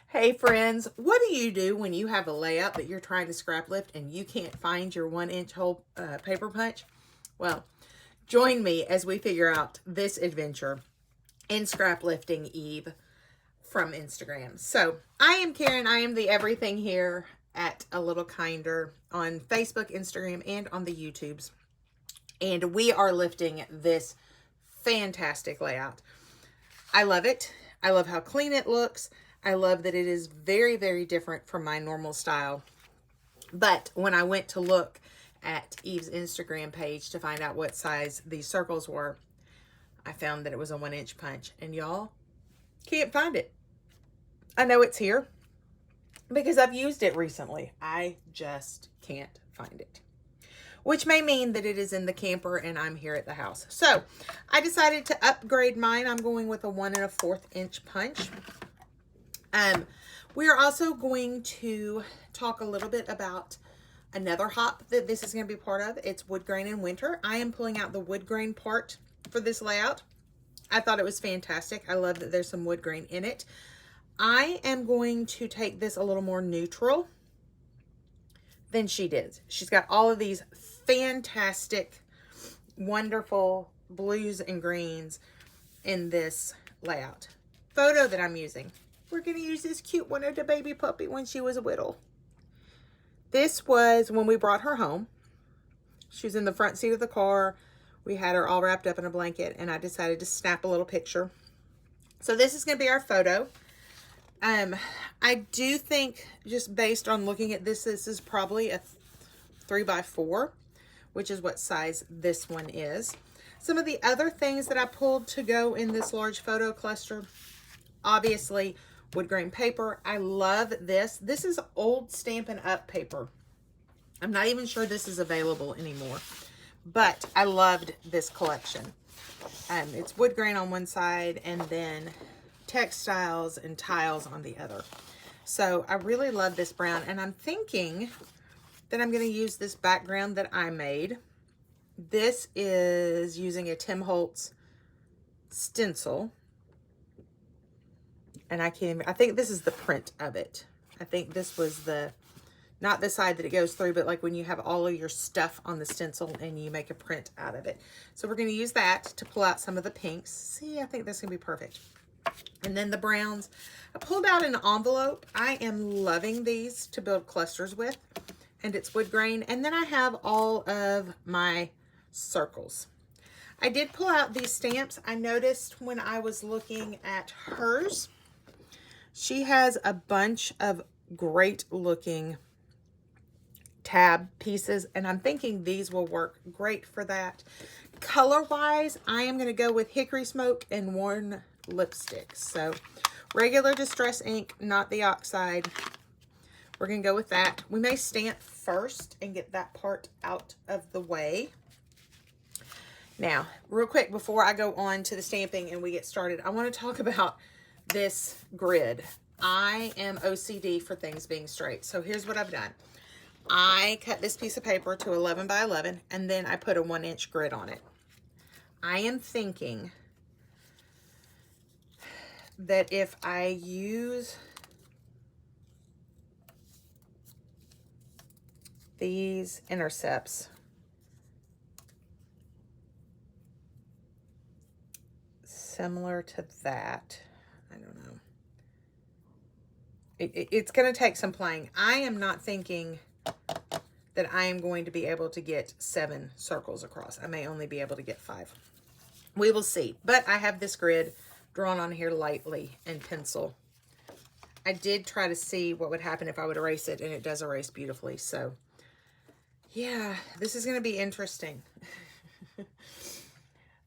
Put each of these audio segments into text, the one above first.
Hey friends, what do you do when you have a layout that you're trying to scrap lift and you can't find your 1-inch hole paper punch? Well, join me as we figure out this adventure in scrap lifting Eve from Instagram. So I am Karen. I am the everything here at A Little Kinder on Facebook, Instagram, and on the YouTubes. And we are lifting this fantastic layout. I love it. I love how clean it looks. I love that it is very, very different from my normal style. But when I went to look at Eve's Instagram page to find out what size these circles were, I found that it was a 1-inch punch. And y'all, can't find it. I know it's here because I've used it recently. I just can't find it. Which may mean that it is in the camper and I'm here at the house. So I decided to upgrade mine. I'm going with a 1 1/4 inch punch. We are also going to talk a little bit about another hop that this is going to be part of. It's wood grain in winter. I am pulling out the wood grain part for this layout. I thought it was fantastic. I love that there's some wood grain in it. I am going to take this a little more neutral than she did. She's got all of these fantastic, wonderful blues and greens in this layout. Photo that I'm using. We're going to use this cute one of the baby puppy when she was little. This was when we brought her home. She was in the front seat of the car. We had her all wrapped up in a blanket, and I decided to snap a little picture. So this is going to be our photo. I do think, just based on looking at this, this is probably a 3x4, which is what size this one is. Some of the other things that I pulled to go in this large photo cluster, obviously, wood grain paper. I love this. This is old Stampin' Up paper. I'm not even sure this is available anymore, but I loved this collection. It's wood grain on one side and then textiles and tiles on the other. So I really love this brown, and I'm thinking that I'm going to use this background that I made. This is using a Tim Holtz stencil. And I think this is the print of it. I think this was not the side that it goes through, but like when you have all of your stuff on the stencil and you make a print out of it. So we're going to use that to pull out some of the pinks. See, I think that's going to be perfect. And then the browns. I pulled out an envelope. I am loving these to build clusters with. And it's wood grain. And then I have all of my circles. I did pull out these stamps. I noticed when I was looking at hers, she has a bunch of great looking tab pieces, and I'm thinking these will work great for that. Color wise, I am going to go with Hickory Smoke and Worn Lipstick. So regular Distress ink, not the oxide. We're going to go with that. We may stamp first and get that part out of the way. Now, real quick, before I go on to the stamping and we get started, I want to talk about this grid. I am OCD for things being straight. So here's what I've done. I cut this piece of paper to 11 by 11, and then I put a 1-inch grid on it. I am thinking that if I use these intercepts, similar to that, I don't know. It's going to take some playing. I am not thinking that I am going to be able to get 7 circles across. I may only be able to get 5. We will see. But I have this grid drawn on here lightly in pencil. I did try to see what would happen if I would erase it, and it does erase beautifully. So, yeah, this is going to be interesting.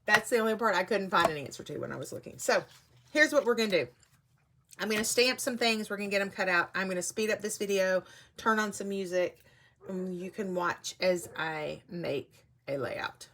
That's the only part I couldn't find an answer to when I was looking. So here's what we're going to do. I'm going to stamp some things. We're going to get them cut out. I'm going to speed up this video, turn on some music, and you can watch as I make a layout.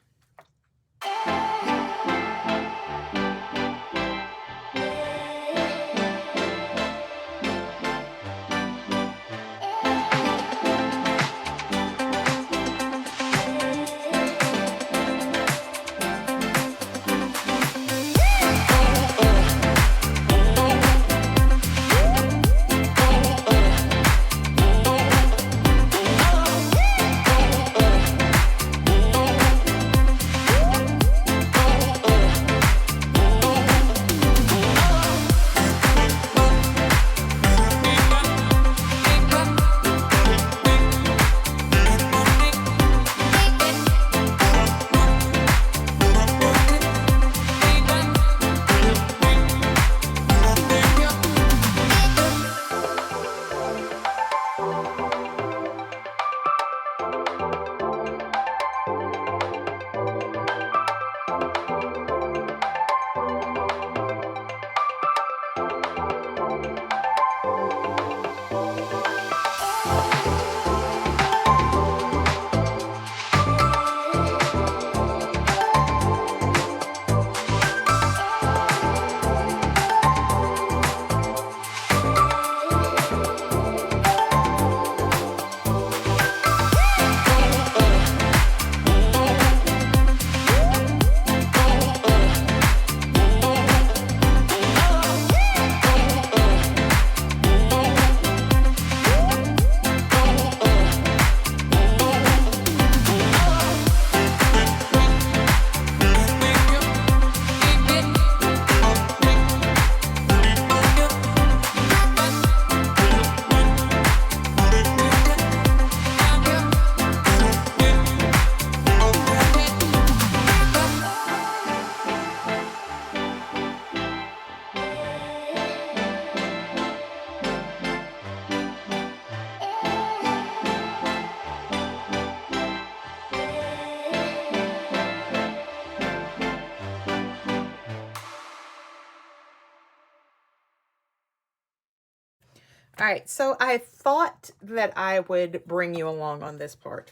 All right, so I thought that I would bring you along on this part.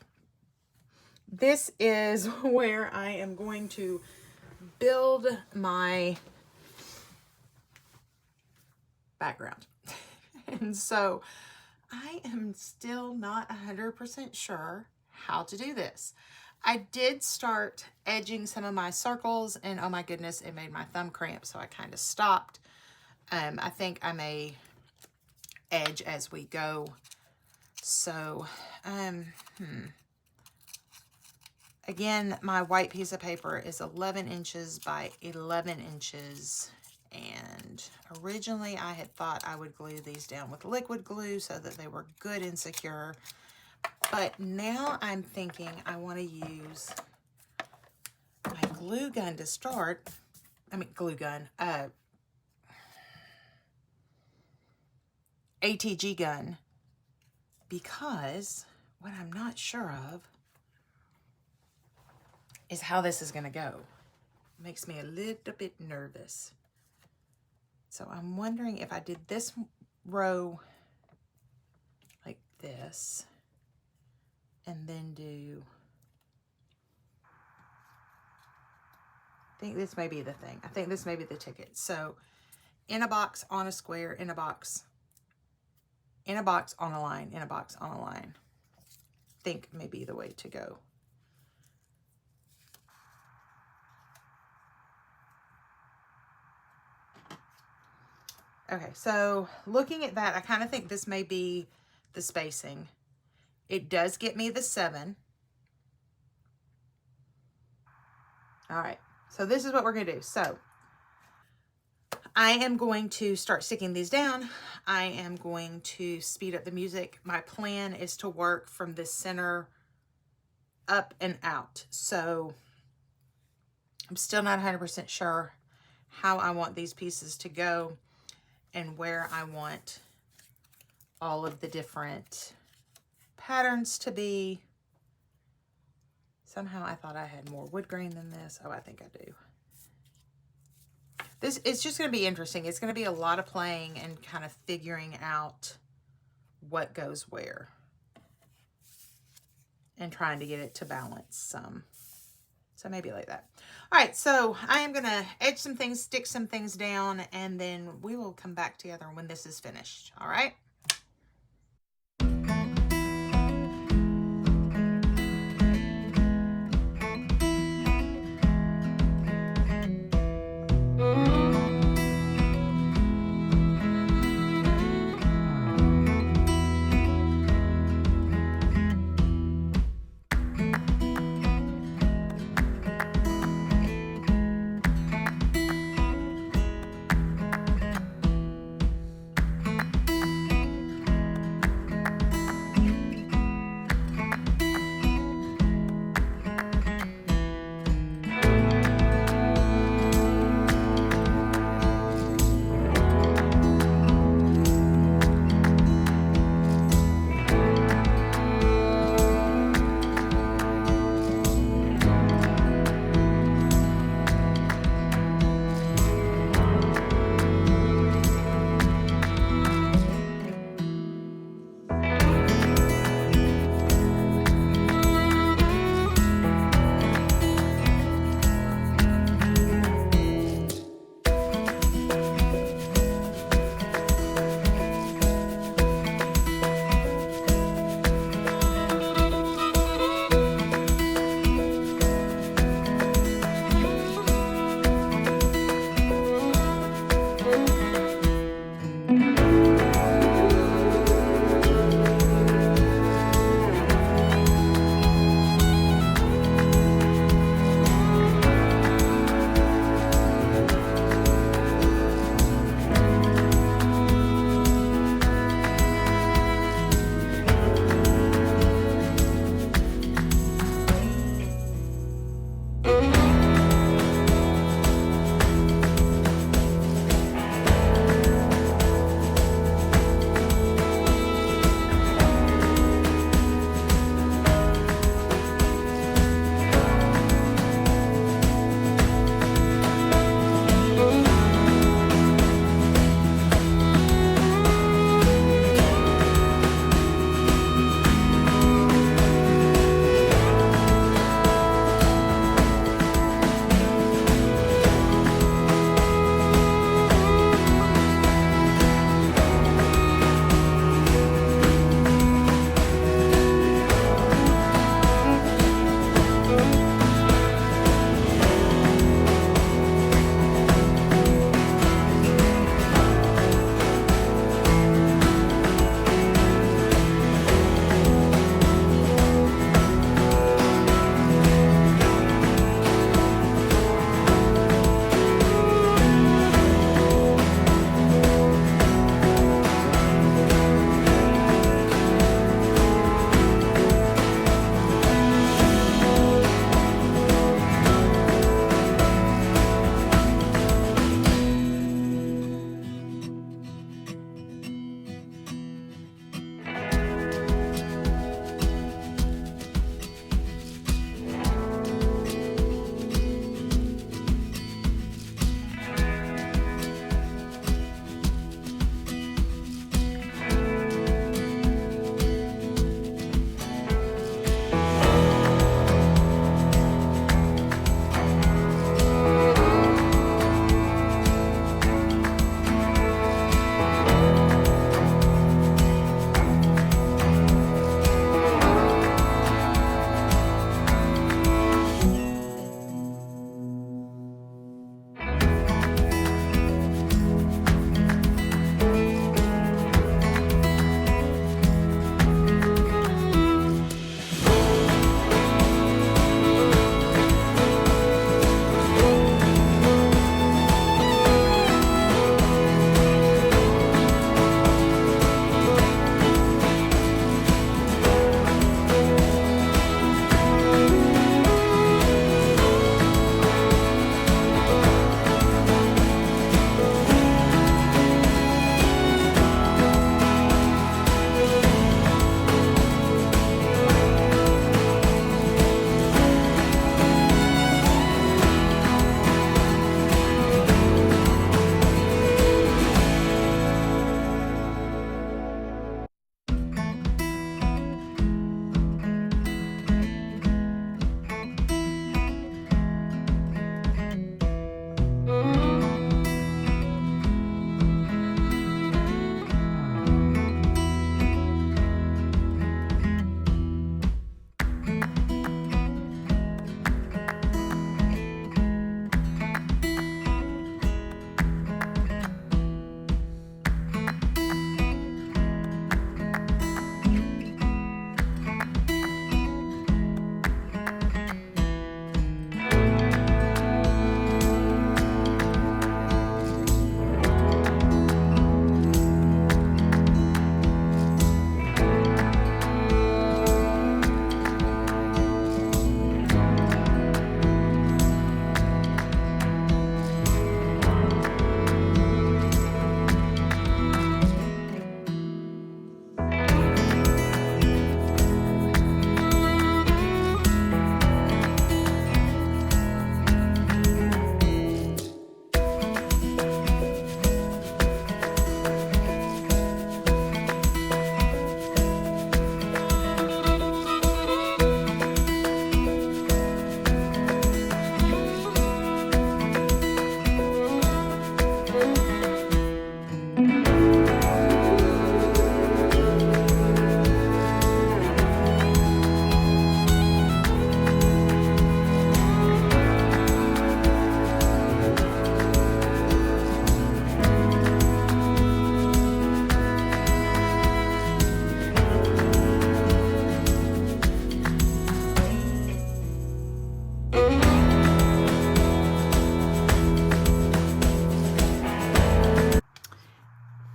This is where I am going to build my background. And so I am still not 100% sure how to do this. I did start edging some of my circles, and oh my goodness, it made my thumb cramp, so I kind of stopped. I think I may edge as we go. So, again, my white piece of paper is 11 inches by 11 inches. And originally I had thought I would glue these down with liquid glue so that they were good and secure. But now I'm thinking I want to use my glue gun to start. Glue gun. ATG gun. Because what I'm not sure of is how this is going to go. It makes me a little bit nervous. So I'm wondering if I did this row like this and then do, I think this may be the thing. I think this may be the ticket. So in a box, on a square, in a box, on a line, in a box, on a line. I think may be the way to go. Okay, so looking at that, I kind of think this may be the spacing. It does get me the 7. All right, so this is what we're gonna do. So I am going to start sticking these down. I am going to speed up the music. My plan is to work from the center up and out. So I'm still not 100% sure how I want these pieces to go and where I want all of the different patterns to be. Somehow I thought I had more wood grain than this. Oh, I think I do. This it's just going to be interesting. It's going to be a lot of playing and kind of figuring out what goes where and trying to get it to balance some. So maybe like that. All right, so I am going to edge some things, stick some things down, and then we will come back together when this is finished. All right?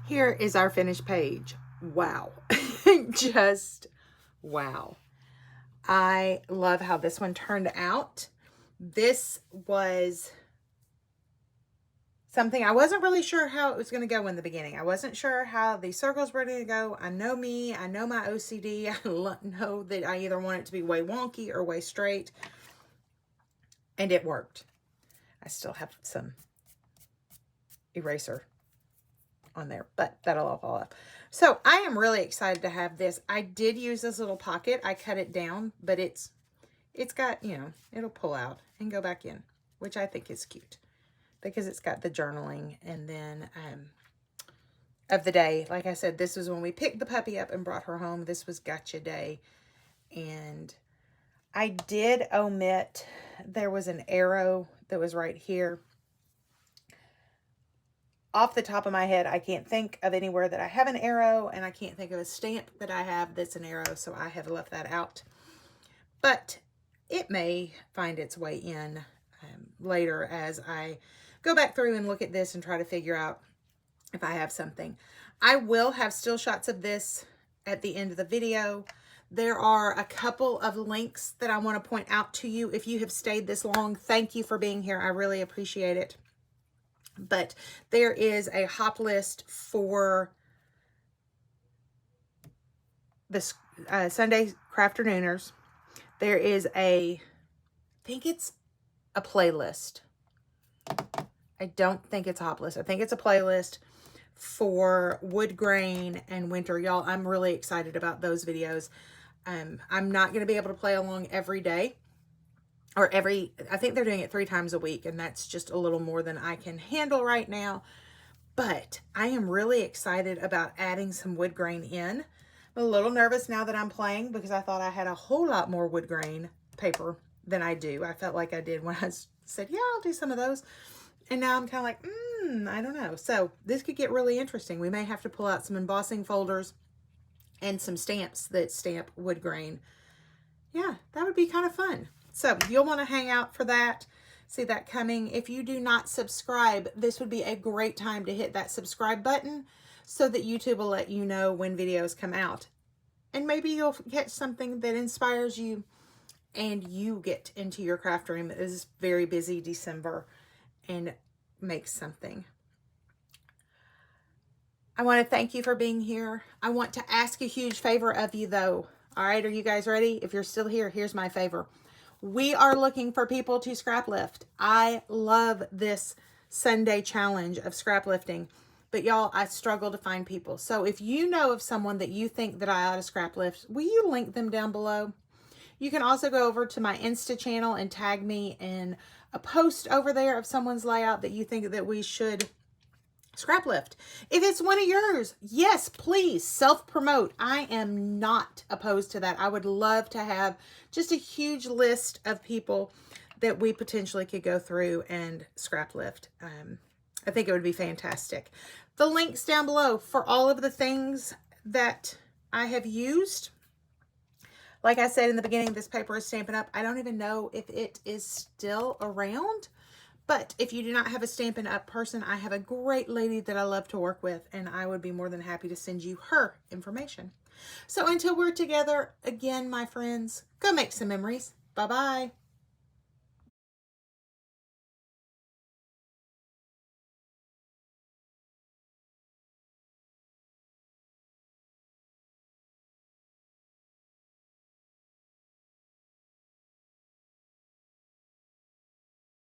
Here is our finished page. Wow. Just wow. I love how this one turned out. This was something I wasn't really sure how it was going to go in the beginning. I wasn't sure how the circles were going to go. I know me. I know my OCD. I know that I either want it to be way wonky or way straight. And it worked. I still have some eraser on there, but that'll all fall off. So I am really excited to have this. I did use this little pocket. I cut it down, but it's got, you know, it'll pull out and go back in, which I think is cute because it's got the journaling. And then of the day, like I said, this was when we picked the puppy up and brought her home. This was gotcha day. And I did omit, there was an arrow that was right here. Off the top of my head, I can't think of anywhere that I have an arrow, and I can't think of a stamp that I have that's an arrow, so I have left that out. But it may find its way in later as I go back through and look at this and try to figure out if I have something. I will have still shots of this at the end of the video. There are a couple of links that I want to point out to you. If you have stayed this long, thank you for being here. I really appreciate it. But there is a hop list for the Sunday Crafternooners. There is I think it's a playlist. I don't think it's a hop list. I think it's a playlist for wood grain and winter. Y'all, I'm really excited about those videos. I'm not going to be able to play along every day. Or I think they're doing it 3 times a week, and that's just a little more than I can handle right now. But I am really excited about adding some wood grain in. I'm a little nervous now that I'm playing because I thought I had a whole lot more wood grain paper than I do. I felt like I did when I said, yeah, I'll do some of those. And now I'm kind of like, I don't know. So this could get really interesting. We may have to pull out some embossing folders and some stamps that stamp wood grain. Yeah, that would be kind of fun. So you'll want to hang out for that. See that coming. If you do not subscribe, this would be a great time to hit that subscribe button so that YouTube will let you know when videos come out. And maybe you'll get something that inspires you and you get into your craft room this very busy December and make something. I want to thank you for being here. I want to ask a huge favor of you though. All right, are you guys ready? If you're still here, here's my favor. We are looking for people to scrap lift. I love this Sunday challenge of scrap lifting, but y'all, I struggle to find people. So if you know of someone that you think that I ought to scrap lift, will you link them down below? You can also go over to my Insta channel and tag me in a post over there of someone's layout that you think that we should scrap lift. If it's one of yours, yes, please self-promote. I am not opposed to that. I would love to have just a huge list of people that we potentially could go through and scrap lift. I think it would be fantastic. The links down below for all of the things that I have used. Like I said in the beginning, this paper is Stampin' Up. I don't even know if it is still around. But if you do not have a Stampin' Up person, I have a great lady that I love to work with, and I would be more than happy to send you her information. So until we're together again, my friends, go make some memories. Bye-bye.